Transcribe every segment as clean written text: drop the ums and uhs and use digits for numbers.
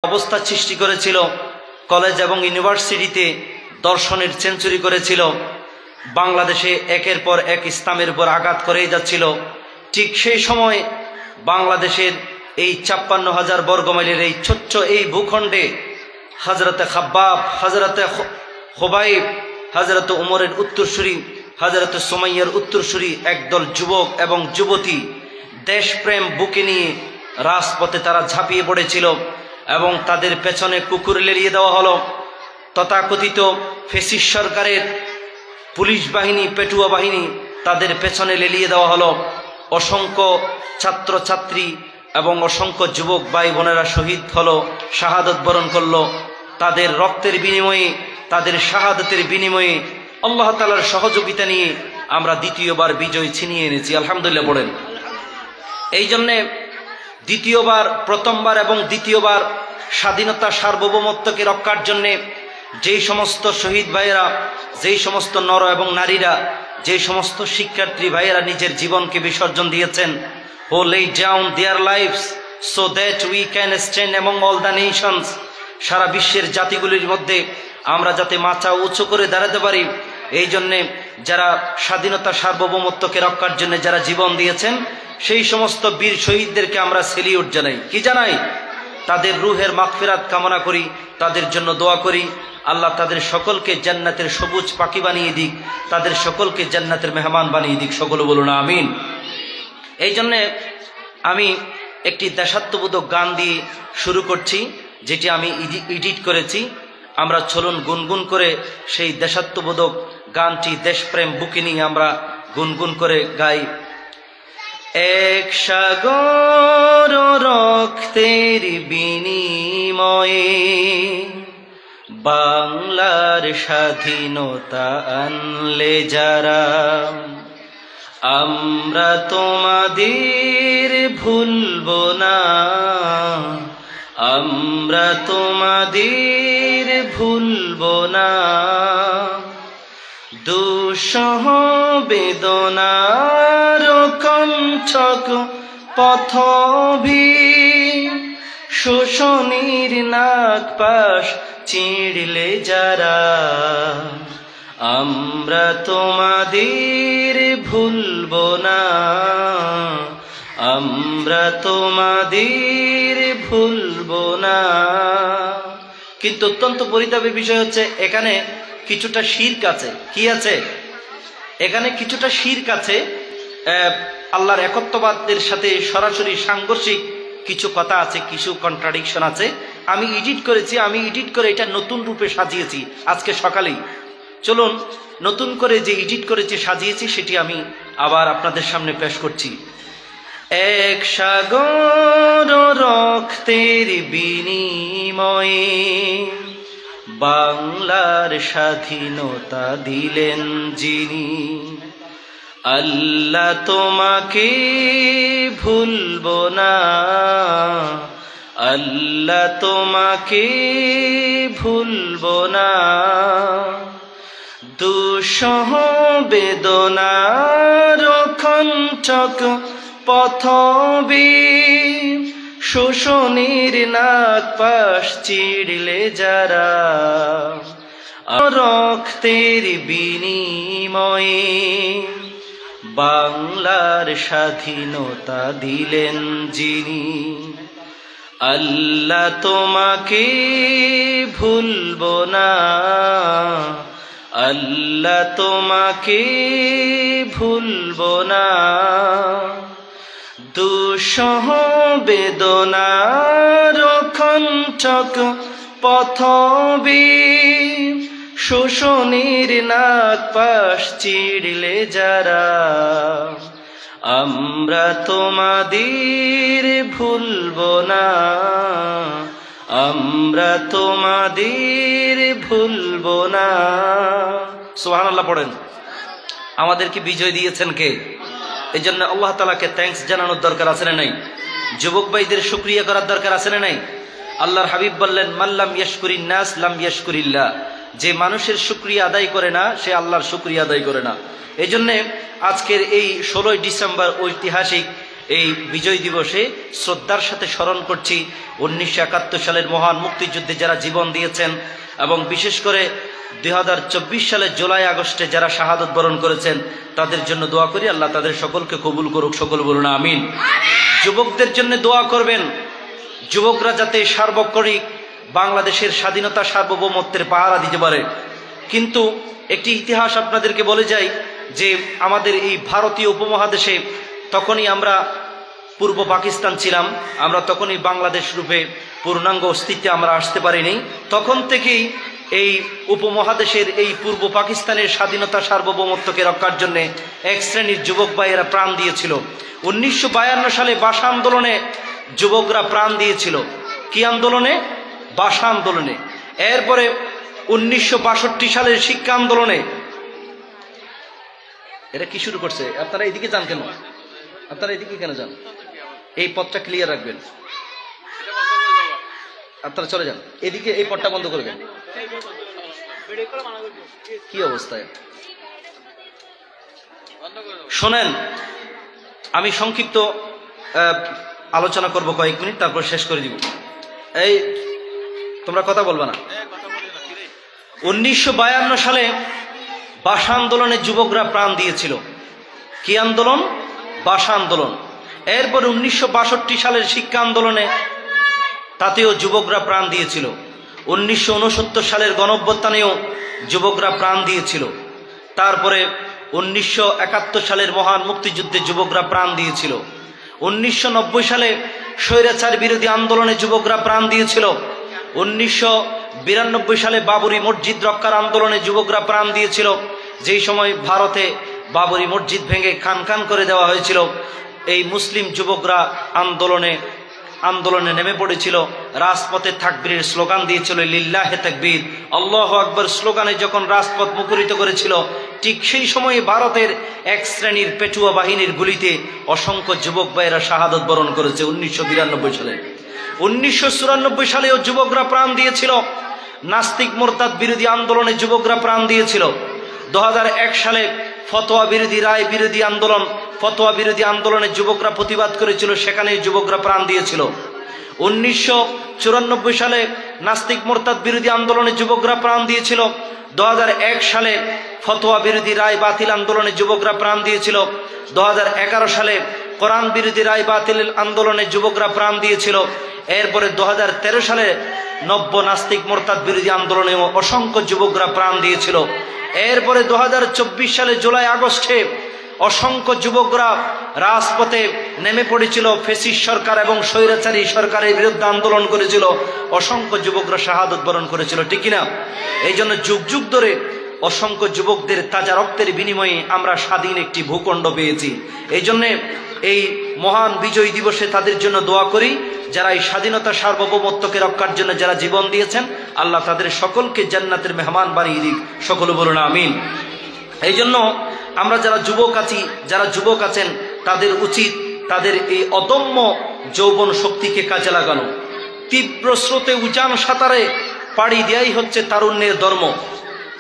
অবস্থা সৃষ্টি করেছিল, কলেজ এবং ইউনিভার্সিটিতে দর্শনের সেঞ্চুরি করেছিল, বাংলাদেশে একের পর এক ইসলামের উপর আঘাত করেই যাচ্ছিল। ঠিক সেই সময় বাংলাদেশের এই ৫৬,০০০ বর্গমাইলের এই ছোট্ট এই ভূখণ্ডে হযরতে খাব্বাব, হযরতে খুবাইব, হযরতে উমরের উত্তরসূরি, হযরতে সুমাইয়ার উত্তরসূরি একদল যুবক এবং যুবতী দেশপ্রেম বুকে নিয়ে রাজপথে তারা ঝাঁপিয়ে পড়েছিল এবং তাদের পেছনে কুকুর লেলিয়ে দেওয়া হলো। তথাকথিত ফ্যাসিস্ট সরকারের পুলিশ বাহিনী, পেটুয়া বাহিনী তাদের পেছনে লেলিয়ে দেওয়া হলো। অসংখ্য ছাত্রছাত্রী এবং অসংখ্য যুবক ভাই বোনেরা শহীদ হলো, শাহাদত বরণ করলো। তাদের রক্তের বিনিময়ে, তাদের শাহাদতের বিনিময়ে আল্লাহ তাআলার সহযোগিতা নিয়ে আমরা দ্বিতীয়বার বিজয় ছিনিয়ে এনেছি, আলহামদুলিল্লাহ বলেন। এই জন্যে দ্বিতীয়বার, প্রথমবার এবং দ্বিতীয়বার স্বাধীনতা সার্বভৌমত্বকে রক্ষার জন্যে যেই সমস্ত শহীদ ভাইয়েরা, যেই সমস্ত নর এবং নারীরা, যেই সমস্ত শিক্ষার্থী ভাইয়েরা নিজের জীবনকে বিসর্জন দিয়েছেন, who laid down their lives so that we can stand among all the nations, সারা বিশ্বের জাতিগুলির মধ্যে আমরা যাতে মাথা উঁচু করে দাঁড়াতে পারি, এই জন্যে যারা স্বাধীনতা সার্বভৌমত্বকে রক্ষার জন্য যারা জীবন দিয়েছেন সেই সমস্ত বীর শহীদদেরকে আমরা সেলিউট জানাই। কি জানাই? তাদের রুহের মাগফিরাত কামনা করি, তাদের জন্য দোয়া করি। আল্লাহ তাদের সকলকে জান্নাতের সবুজ পাখি বানিয়ে দিক, তাদের সকলকে জান্নাতের মেহমান বানিয়ে দিক, সকলে বলুন আমিন। এই জন্যে আমি একটি দেশাত্মবোধক গান দিয়ে শুরু করছি, যেটি আমি এডিট করেছি। আমরা চলুন গুনগুন করে সেই দেশাত্মবোধক গানটি, দেশপ্রেম বুকে নিয়ে আমরা গুনগুন করে গাই। এক সাগর রক্তের বিনিময়ে বাংলার স্বাধীনতা আনলে যারা, আমরা তোমাদের ভুলব না, আমরা তোমাদের ভুলব না। দুঃসহ বেদনার কণ্ঠক পথভি, শোষণীর নাক পাশ চিড়লে যারা, আমরা তোমাদের ভুলব না, আমরা তোমাদের ভুলব না। কিন্তু অত্যন্ত পরিতাপের বিষয় হচ্ছে এখানে কিছুটা শিরক আছে। কি আছে? এখানে কিছুটা শিরক আছে, আল্লাহর একত্ববাদের সাথে সরাসরি সাংঘর্ষিক কিছু কথা আছে, কিছু কন্ট্রাডিকশন আছে। আমি এডিট করেছি, আমি এডিট করে এটা নতুন রূপে সাজিয়েছি আজকে সকালেই। চলুন নতুন করে যে এডিট করেছি, সাজিয়েছি, সেটি আমি আবার আপনাদের সামনে পেশ করছি। এক সাগর রক্তের বিনিময়ে বাংলার স্বাধীনতা দিলেন যিনি, আল্লাহ তোমাকে ভুলব না, আল্লাহ তোমাকে ভুলব না। দুঃসহ বেদনার কণ্ঠক পথবি, শোষণীর নাক পাশ চিড়লে যারা, রক্তের বিনিময়ে বাংলার স্বাধীনতা দিলেন যিনি, আল্লাহ তোমাকে ভুলব না, আল্লাহ তোমাকে ভুলব না। দুঃসহ বেদনার কণ্ঠক পথবি, শোষণীর নাক পাশ চিড়লে যারা, আমরা তোমাদের ভুলব না, আমরা তোমাদের ভুলব না। সুবহানাল্লাহ পড়েন। আমাদেরকে বিজয় দিয়েছেন কে? এই জন্য আল্লাহ তাআলাকে থ্যাঙ্কস জানানোর দরকার আছে না নাই? যুবক ভাইদের শুকরিয়া করার দরকার আছে না নাই? আল্লাহর হাবিব বললেন, মাল্লাম ইয়াশকুরিন নাস লাম ইয়াশকুরিল্লাহ, যে মানুষের শুকরিয়া আদায় করে না সে আল্লাহর শুকরিয়া আদায় করে না। এই জন্যে আজকের এই 16 ডিসেম্বর ঐতিহাসিক এই বিজয় দিবসে শ্রদ্ধার সাথে স্মরণ করছি 1971 সালের মহান মুক্তিযুদ্ধে যারা জীবন দিয়েছেন এবং বিশেষ করে 2024 সালের জুলাই আগস্টে যারা শাহাদত বরণ করেছেন তাদের জন্য দোয়া করি, আল্লাহ তাদের সকলকে কবুল করুক, সকল বলুন আমিন। যুবকদের জন্য দোয়া করবেন, যুবকরা যাতে সার্বক্ষণিক বাংলাদেশের স্বাধীনতা সার্বভৌমত্বের পাহারা দিতে পারে। কিন্তু একটি ইতিহাস আপনাদেরকে বলে যাই যে আমাদের এই ভারতীয় উপমহাদেশে তখনই আমরা পূর্ব পাকিস্তান ছিলাম, আমরা তখনই বাংলাদেশ রূপে পূর্ণাঙ্গ অস্তিত্বে আমরা আসতে পারিনি। তখন থেকেই এই উপমহাদেশের এই পূর্ব পাকিস্তানের স্বাধীনতা সার্বভৌমত্বকে রক্ষার জন্য এক শ্রেণীর যুবক ভাইয়েরা প্রাণ দিয়েছিল। 1952 সালে ভাষা আন্দোলনে যুবকরা প্রাণ দিয়েছিল। কি আন্দোলনে? ভাষা আন্দোলনে। এরপরে 1962 সালের শিক্ষা আন্দোলনে। এটা কি শুরু করছে? আপনারা এদিকে যান কেন? আপনারা এদিকে কেন যান? এই পথটা ক্লিয়ার রাখবেন, আপনারা চলে যান এদিকে, এই পথটা বন্ধ করবেন। কি অবস্থায় শোনেন, আমি সংক্ষিপ্ত আলোচনা করব কয়েক মিনিট, তারপর শেষ করে দিব। এই তোমরা কথা বলবা না। 1952 সালে ভাষা আন্দোলনে যুবকরা প্রাণ দিয়েছিল। কি আন্দোলন? ভাষা আন্দোলন। এরপর 1962 সালের শিক্ষা আন্দোলনে তাতেও যুবকরা প্রাণ দিয়েছিল। 1969 সালের গণঅভ্যুত্থানেও যুবকরা প্রাণ দিয়েছিল। তারপরে 1971 সালের মহান মুক্তিযুদ্ধে যুবকরা প্রাণ দিয়েছিল। 1990 সালে স্বৈরাচার বিরোধী আন্দোলনে যুবকরা প্রাণ দিয়েছিল। 1992 সালে বাবরি মসজিদ রক্ষার আন্দোলনে যুবকরা প্রাণ দিয়েছিল, যেই সময় ভারতে বাবরি মসজিদ ভেঙে খান খান করে দেওয়া হয়েছিল। এই মুসলিম যুবকরা আন্দোলনে নেমে পড়েছিল, রাজপথে তাকবীরের স্লোগান দিয়েছিল, লিল্লাহে তাকবীর, আল্লাহু আকবার স্লোগানে যখন রাজপথ মুখরিত করেছিল, ঠিক সেই সময়ে ভারতের এক শ্রেণীর পেটুয়া বাহিনীর গুলিতে অসংখ্য যুবক ভাইয়েরা শাহাদত বরণ করেছে 1992 সালে। 1994 সালেও যুবকরা প্রাণ দিয়েছিল। নাস্তিক মোরতাদ বিরোধী আন্দোলনে যুবকরা প্রাণ দিয়েছিল। 2001 সালে ফতোয়া বিরোধী রায় বিরোধী আন্দোলন, ফতোয়া বিরোধী আন্দোলনে যুবকরা প্রতিবাদ করেছিল, সেখানে যুবকরা প্রাণ দিয়েছিল। 1994 সালে নাস্তিক মোরতাদ বিরোধী আন্দোলনে যুবকরা প্রাণ দিয়েছিল। 2001 সালে ফতোয়া বিরোধী রায় বাতিল আন্দোলনে যুবকরা প্রাণ দিয়েছিল। 2011 সালে কোরআন বিরোধী রায় বাতিল আন্দোলনে যুবকরা প্রাণ দিয়েছিল। এরপরে 2013 সালে নব্য নাস্তিক মোরতাদ বিরোধী আন্দোলনেও অসংখ্য যুবকরা প্রাণ দিয়েছিল। এরপরে 2024 সালে জুলাই আগস্টে অসংখ্য যুবকরা রাজপথে নেমে পড়েছিল, ফ্যাসিস্ট সরকার এবং স্বৈরাচারী সরকারের বিরুদ্ধে আন্দোলন করেছিল, অসংখ্য যুবকরা শাহাদত বরণ করেছিল, ঠিক কিনা? এই জন্য যুগ যুগ ধরে অসংখ্য যুবকদের তাজা রক্তের বিনিময়ে আমরা স্বাধীন একটি ভূখণ্ড পেয়েছি। এই জন্য এই মহান বিজয় দিবসে তাদের জন্য দোয়া করি, যারা এই স্বাধীনতা সার্বভৌমত্বকে রক্ষার জন্য যারা জীবন দিয়েছেন, আল্লাহ তাদের সকলকে জান্নাতের মেহমান বানিয়ে দিক, সকলে বলুন আমিন। এই জন্য আমরা যারা যুবক আছেন তাদের উচিত তাদের এই অদম্য যৌবন শক্তিকে কাজে লাগানো। তীব্র স্রোতে উজান সাঁতারে পাড়ি দেয়াই হচ্ছে তারুণ্যের ধর্ম।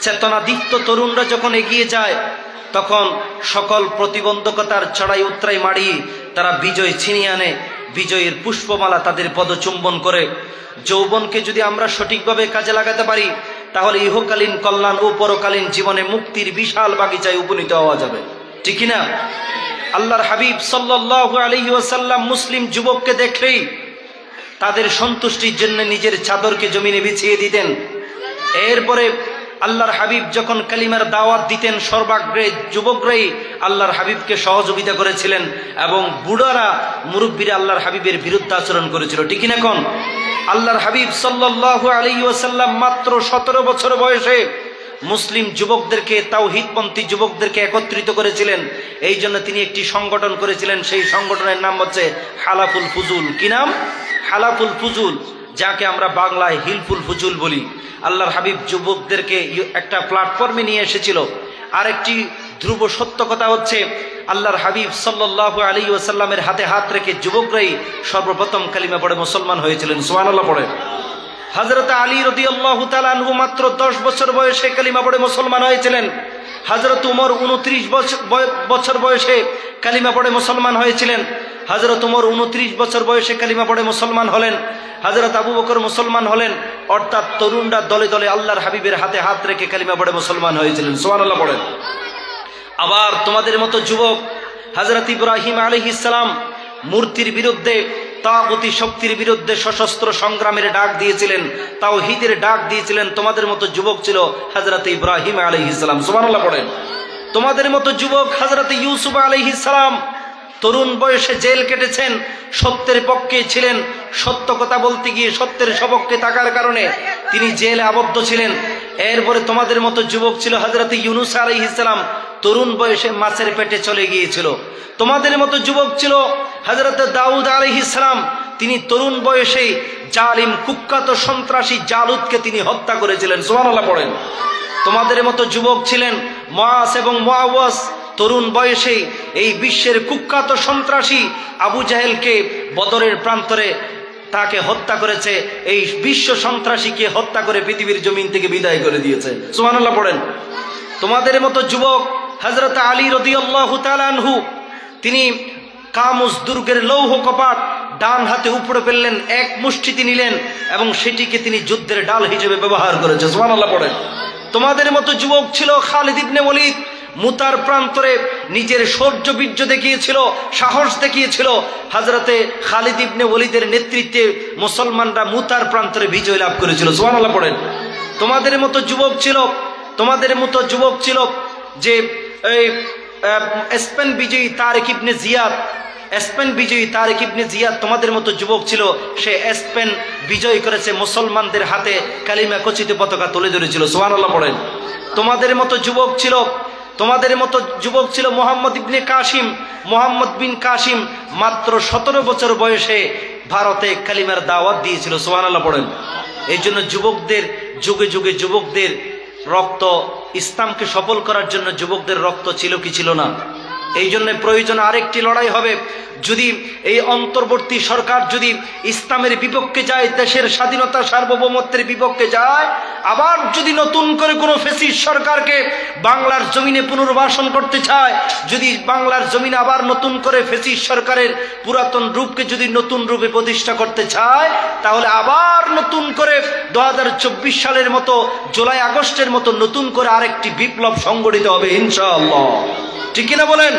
চেতনাদীপ্ত তরুণরা যখন এগিয়ে যায়, তখন সকল প্রতিবন্ধকতার চড়াই উতরাই মাড়িয়ে তারা বিজয় ছিনিয়ে আনে, বিজয়ের পুষ্পমালা তাদের পদচুম্বন করে। যৌবনকে যদি আমরা সঠিকভাবে কাজে লাগাতে পারি, তাহলে ইহকালীন কল্যাণ ও পরকালীন জীবনে মুক্তির বিশাল বাগিচায় উপনীত হওয়া যাবে, ঠিক না? আল্লাহর হাবিব সাল্লাল্লাহু আলাইহি ওয়াসাল্লাম মুসলিম যুবককে দেখলেই তাদের সন্তুষ্টির জন্য নিজের চাদরকে জমিনে বিছিয়ে দিতেন। এরপরে আল্লাহর হাবিব যখন কালিমার দাওয়াত দিতেন, সর্বাগ্রে যুবকরাই আল্লাহর হাবিবকে সহযোগিতা করেছিলেন এবং বুড়ারা মুরব্বীরা আল্লাহর হাবিবের বিরুদ্ধে আচরণ করেছিল, ঠিক না? কোন আল্লাহর হাবিব সাল্লাল্লাহু আলাইহি ওয়াসাল্লাম মাত্র 17 বছর বয়সে মুসলিম যুবকদেরকে, তাওহীদপন্থী যুবকদেরকে একত্রিত করেছিলেন। এই জন্য তিনি একটি সংগঠন করেছিলেন, সেই সংগঠনের নাম হচ্ছে হালাফুল ফুজুল। কি নাম? হালাফুল ফুজুল, যাকে আমরা বাংলায় হিলফুল ফুজুল বলি। আল্লাহর হাবিব যুবকদেরকে একটা প্ল্যাটফর্মে নিয়ে এসেছিল। আরেকটি ধ্রুব সত্য কথা হচ্ছে, আল্লাহর হাবিব সাল্লাল্লাহু আলাইহি ওয়াসাল্লামের হাতে হাত রেখে যুবকরাই সর্বপ্রথম কালিমা পড়ে মুসলমান হয়েছিলেন। সুবহানাল্লাহ পড়ে। হযরত আলী রাদিয়াল্লাহু তাআলা আনহু মাত্র 10 বছর বয়সে কালিমা পড়ে মুসলমান হয়েছিলেন। হযরত উমর 29 বছর বয়সে কালিমা পড়ে মুসলমান হয়েছিলেন। হযরত ওমর 29 বছর বয়সে কালিমা পড়ে মুসলমান হলেন, হযরত আবু বকর মুসলমান হলেন। অর্থাৎ তরুণরা দলে দলে আল্লাহর হাবিবের হাতে হাত রেখে কালিমা পড়ে মুসলমান হয়েছিলেন। সুবহানাল্লাহ পড়েন। আবার তোমাদের মতো যুবক হযরত ইব্রাহিম আলাইহিস সালাম মূর্তির বিরুদ্ধে, তাগুতি শক্তির বিরুদ্ধে সশস্ত্র সংগ্রামের ডাক দিয়েছিলেন, তাওহীদের ডাক দিয়েছিলেন। তোমাদের মতো যুবক ছিল হযরত ইব্রাহিম আলাইহিস সালাম। সুবহানাল্লাহ পড়েন। তোমাদের মতো যুবক হযরত ইউসুফ আলাইহিস সালাম তরুণ বয়সে জেল কেটেছেন, সত্যের পক্ষে ছিলেন। সত্য কথা বলতে গিয়ে সত্যের সপক্ষে থাকার কারণে তিনি জেলে আবদ্ধ ছিলেন। এরপরে তোমাদের মতো যুবক ছিল হযরত ইউনূস আলাইহিস সালাম, তরুণ বয়সে মাছের পেটে চলে গিয়েছিল। তোমাদের মতো যুবক ছিল হযরত দাউদ আলাইহিস সালাম, তিনি তরুণ বয়সে জালিম কুখ্যাত সন্ত্রাসী জালুতকে তিনি হত্যা করেছিলেন। সুবহানাল্লাহ পড়েন। তোমাদের মতো যুবক ছিলেন মুআজ এবং মুআওয়াজ, তরুণ বয়সে এই বিশ্বের কুখ্যাত সন্ত্রাসী আবু জাহেলকে বদরের প্রান্তরে তাকে হত্যা করেছে। এই বিশ্ব সন্ত্রাসীকে হত্যা করে পৃথিবীর জমিন থেকে বিদায় করে দিয়েছে। সুবহানাল্লাহ পড়েন। তোমাদের মতো যুবক হযরত আলী রাদিয়াল্লাহু তাআলা আনহু, তিনি কামুস দুর্গের লৌহ কপাট ডান হাতে উপরে ফেললেন, এক মুষ্টিতে নিলেন এবং সেটিকে তিনি যুদ্ধের ডাল হিসেবে ব্যবহার করেছে। সুবহানাল্লাহ পড়েন। তোমাদের মতো যুবক ছিল খালিদ ইবনে ওয়ালিদ, মুতার প্রান্তরে নিজের শৌর্য বীর্য দেখিয়েছিল, সাহস দেখিয়েছিল। হযরতে খালিদ ইবনে ওয়ালিদের নেতৃত্বে মুসলমানরা মুতার প্রান্তরে বিজয় লাভ করেছিল। সুবহানাল্লাহ পড়েন। তোমাদের মতো যুবক ছিল যে এই স্পেন বিজয়ী তারেক ইবনে জিয়াদ, তোমাদের মতো যুবক ছিল, সে স্পেন বিজয় করেছে, মুসলমানদের হাতে কালিমা খচিত পতাকা তুলে ধরেছিল। সুবহানাল্লাহ পড়েন। তোমাদের মতো যুবক ছিল মুহাম্মদ বিন কাসিম, মাত্র 17 বছর বয়সে ভারতে কালিমার দাওয়াত দিয়েছিল। সুবহানাল্লাহ পড়েন। এই জন্য যুবকদের যুগে যুগে যুবকদের রক্ত, ইসলামকে সফল করার জন্য যুবকদের রক্ত ছিল কি ছিল না? এই জন্য প্রয়োজন আরেকটি লড়াই হবে। যদি এই অন্তর্বর্তী সরকার যদি ইসলামের বিপক্ষে যায়, দেশের স্বাধীনতা সার্বভৌমত্বের বিপক্ষে যায়, আবার যদি নতুন করে কোনো ফ্যাসিস্ট সরকারকে বাংলার জমিনে পুনর্বাসন করতে চায়, যদি বাংলার জমিনে আবার নতুন করে ফ্যাসিস্ট সরকারের পুরাতন রূপকে যদি নতুন রূপে প্রতিষ্ঠা করতে চায়, তাহলে আবার নতুন করে 2024 সালের মতো, জুলাই আগস্টের মতো নতুন করে আরেকটি বিপ্লব সংগঠিত হবে ইনশাআল্লাহ। ঠিক কিনা বলেন?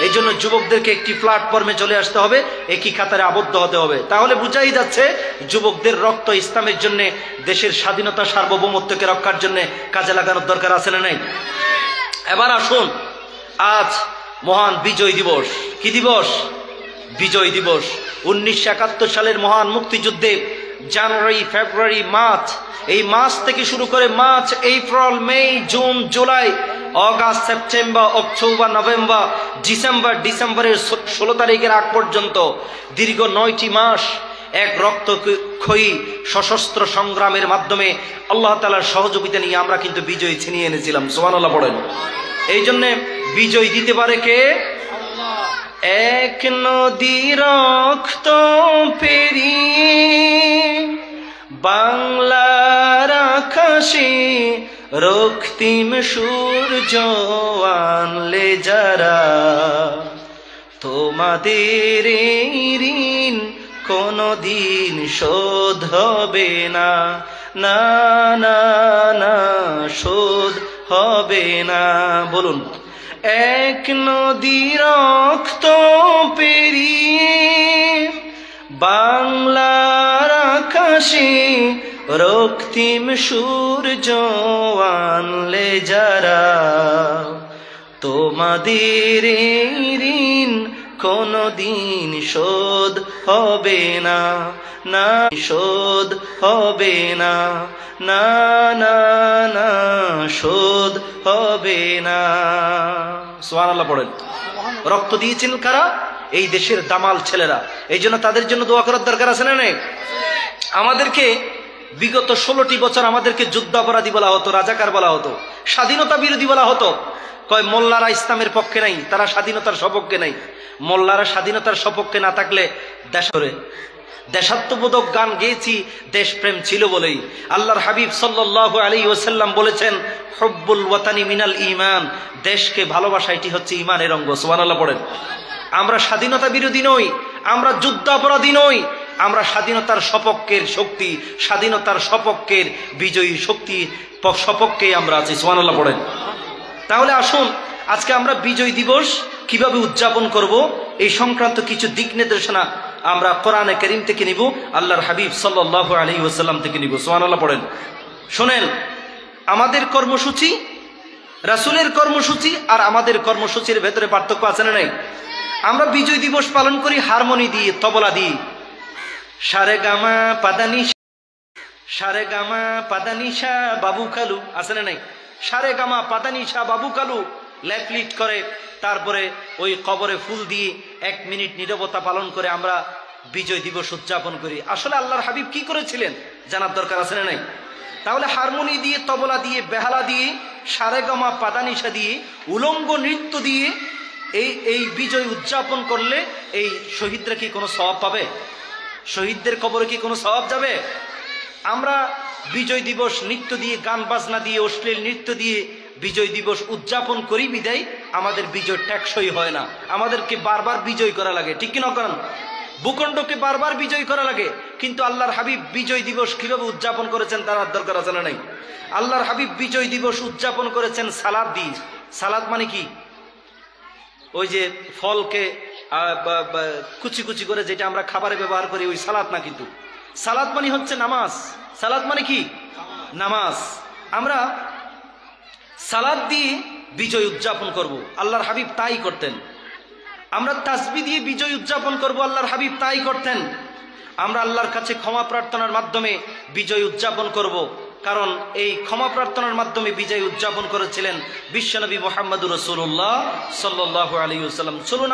এই জন্য যুবকদেরকে একটি প্ল্যাটফর্মে চলে আসতে হবে, একই কাতারে আবদ্ধ হতে হবে। তাহলে বুঝাই যাচ্ছে যুবকদের রক্ত ইসলামের জন্য, দেশের স্বাধীনতা সার্বভৌমত্বকে রক্ষার জন্য কাজে লাগানোর দরকার আছে না নাই? এবার আসুন, আজ মহান বিজয় দিবস। কি দিবস? বিজয় দিবস। 1971 সালের মহান মুক্তিযুদ্ধে জানুয়ারি, ফেব্রুয়ারি, মার্চ, এই মাস থেকে শুরু করে March, April, May, June, July, August, September, October, November, ডিসেম্বরের 16 তারিখের আগ পর্যন্ত দীর্ঘ 9টি মাস এক রক্তক্ষয়ী সশস্ত্র সংগ্রামের মাধ্যমে আল্লাহ তাআলার সহযোগিতা নিয়ে আমরা কিন্তু বিজয় ছিনিয়ে এনেছিলাম। সুবহানাল্লাহ পড়েন। এই জন্য বিজয় দিতে পারে কে? এক নদী রক্ত পেরিয়ে বাংলার আকাশে রক্তিম সূর্য আনলে যারা, তোমাদের এই ঋণ কোনদিন শোধ হবে না, না না না, শোধ হবে না। বলুন, এক নদী রক্ত পেরিয়ে বাংলার আকাশে রক্তিম সূর্য আনলে যারা, তোমাদের এই ঋণ কোনদিন শোধ হবে না, না শোধ হবে না, না না না, শোধ হবে না। সুবহানাল্লাহ পড়েন। রক্ত দিয়েছেন কারা? এই দেশের দামাল ছেলেরা। এই জন্য তাদের জন্য দোয়া করার দরকার আছে না নেই? আমাদেরকে বিগত 16টি বছর আমাদেরকে যুদ্ধাপরাধী বলা হতো, রাজাকার বলা হতো, স্বাধীনতা বিরোধী বলা হতো। কয় মোল্লারা ইসলামের পক্ষে নাই, তারা স্বাধীনতার সপক্ষে নাই। মোল্লারা স্বাধীনতার সপক্ষে না থাকলে দেশাত্মবোধক গান গেয়েছি দেশপ্রেম ছিল বলেই। আল্লাহর হাবিব সাল্লাল্লাহু আলাইহি ওয়াসাল্লাম বলেছেন, হুব্বুল ওয়াতানি মিনাল ঈমান, দেশকে ভালোবাসা এটি হচ্ছে ঈমানের অঙ্গ। সুবহানাল্লাহ পড়েন। আমরা স্বাধীনতা বিরোধী নই, আমরা যুদ্ধাপরাধী নই, আমরা স্বাধীনতার সপক্ষের শক্তি, স্বাধীনতার সপক্ষের বিজয়ী শক্তি সপক্ষে আমরা আছি। সুবহানাল্লাহ পড়েন। তাহলে আসুন আজকে আমরা বিজয় দিবস কিভাবে উদযাপন করব এই সংক্রান্ত কিছু দিক নির্দেশনা আমরা কোরআনে কারীম থেকে নিব, আল্লাহর হাবিব সাল্লাল্লাহু আলাইহি ওয়াসাল্লাম থেকে নিব। সুবহানাল্লাহ পড়েন। শুনেন, আমাদের কর্মসূচি, রাসূলের কর্মসূচি আর আমাদের কর্মসূচির ভেতরে পার্থক্য আছে না নাই? আমরা বিজয় দিবস পালন করি হারমোনি দিয়ে, তবলা দিয়ে, সারে গামা পাদানি, সারে গামা পাদানিশা বাবু কালু, আছে না নাই? সারে গামা পাদানিশা বাবু কালু লেফলিট করে, তারপরে ওই কবরে ফুল দিয়ে 1 মিনিট নীরবতা পালন করে আমরা বিজয় দিবস উদযাপন করি। আসলে আল্লাহর হাবিব কি করেছিলেন জানার দরকার আছে না নাই? তাহলে হারমোনি দিয়ে, তবলা দিয়ে, বেহালা দিয়ে, সারেগামা পাদানিশা দিয়ে, উলঙ্গ নৃত্য দিয়ে এই বিজয় উদযাপন করলে এই শহীদরা কি কোনো সওয়াব পাবে? শহীদদের কবরে কি কোনো সওয়াব যাবে? আমরা বিজয় দিবস নৃত্য দিয়ে, গান বাজনা দিয়ে, অশ্লীল নৃত্য দিয়ে বিজয় দিবস উদযাপন করি বিদায় আমাদের বিজয় টেকসই হয় না। আমাদেরকে বারবার বিজয় করা লাগে, ঠিক কিনা করেন? ভূখণ্ডকে বারবার বিজয় করা লাগে। কিন্তু আল্লাহর হাবিব বিজয় দিবস কিভাবে উদযাপন করেছেন তার দরকার আছে না নাই? আল্লাহর হাবিব বিজয় দিবস উদযাপন করেছেন সালাদ দিয়ে। সালাদ মানে কি? ওই যে ফলকে কুচি কুচি করে যেটা আমরা খাবারে ব্যবহার করি, ওই সালাদ না। কিন্তু সালাদ মানে হচ্ছে নামাজ। সালাদ মানে কি? নামাজ। আমরা সালাদ দিয়ে বিজয় উদযাপন করব, আল্লাহর হাবিব তাই করতেন। আমরা তাসবিহ দিয়ে বিজয় উদযাপন করব, আল্লাহর হাবিব তাই করতেন। আমরা আল্লাহর কাছে ক্ষমা প্রার্থনার মাধ্যমে বিজয় উদযাপন করব, কারণ এই ক্ষমা প্রার্থনার মাধ্যমে বিজয় উদযাপন করেছিলেন বিশ্বনবী মুহাম্মদুর রাসূলুল্লাহ সাল্লাল্লাহু আলাইহি ওয়াসাল্লাম। চলুন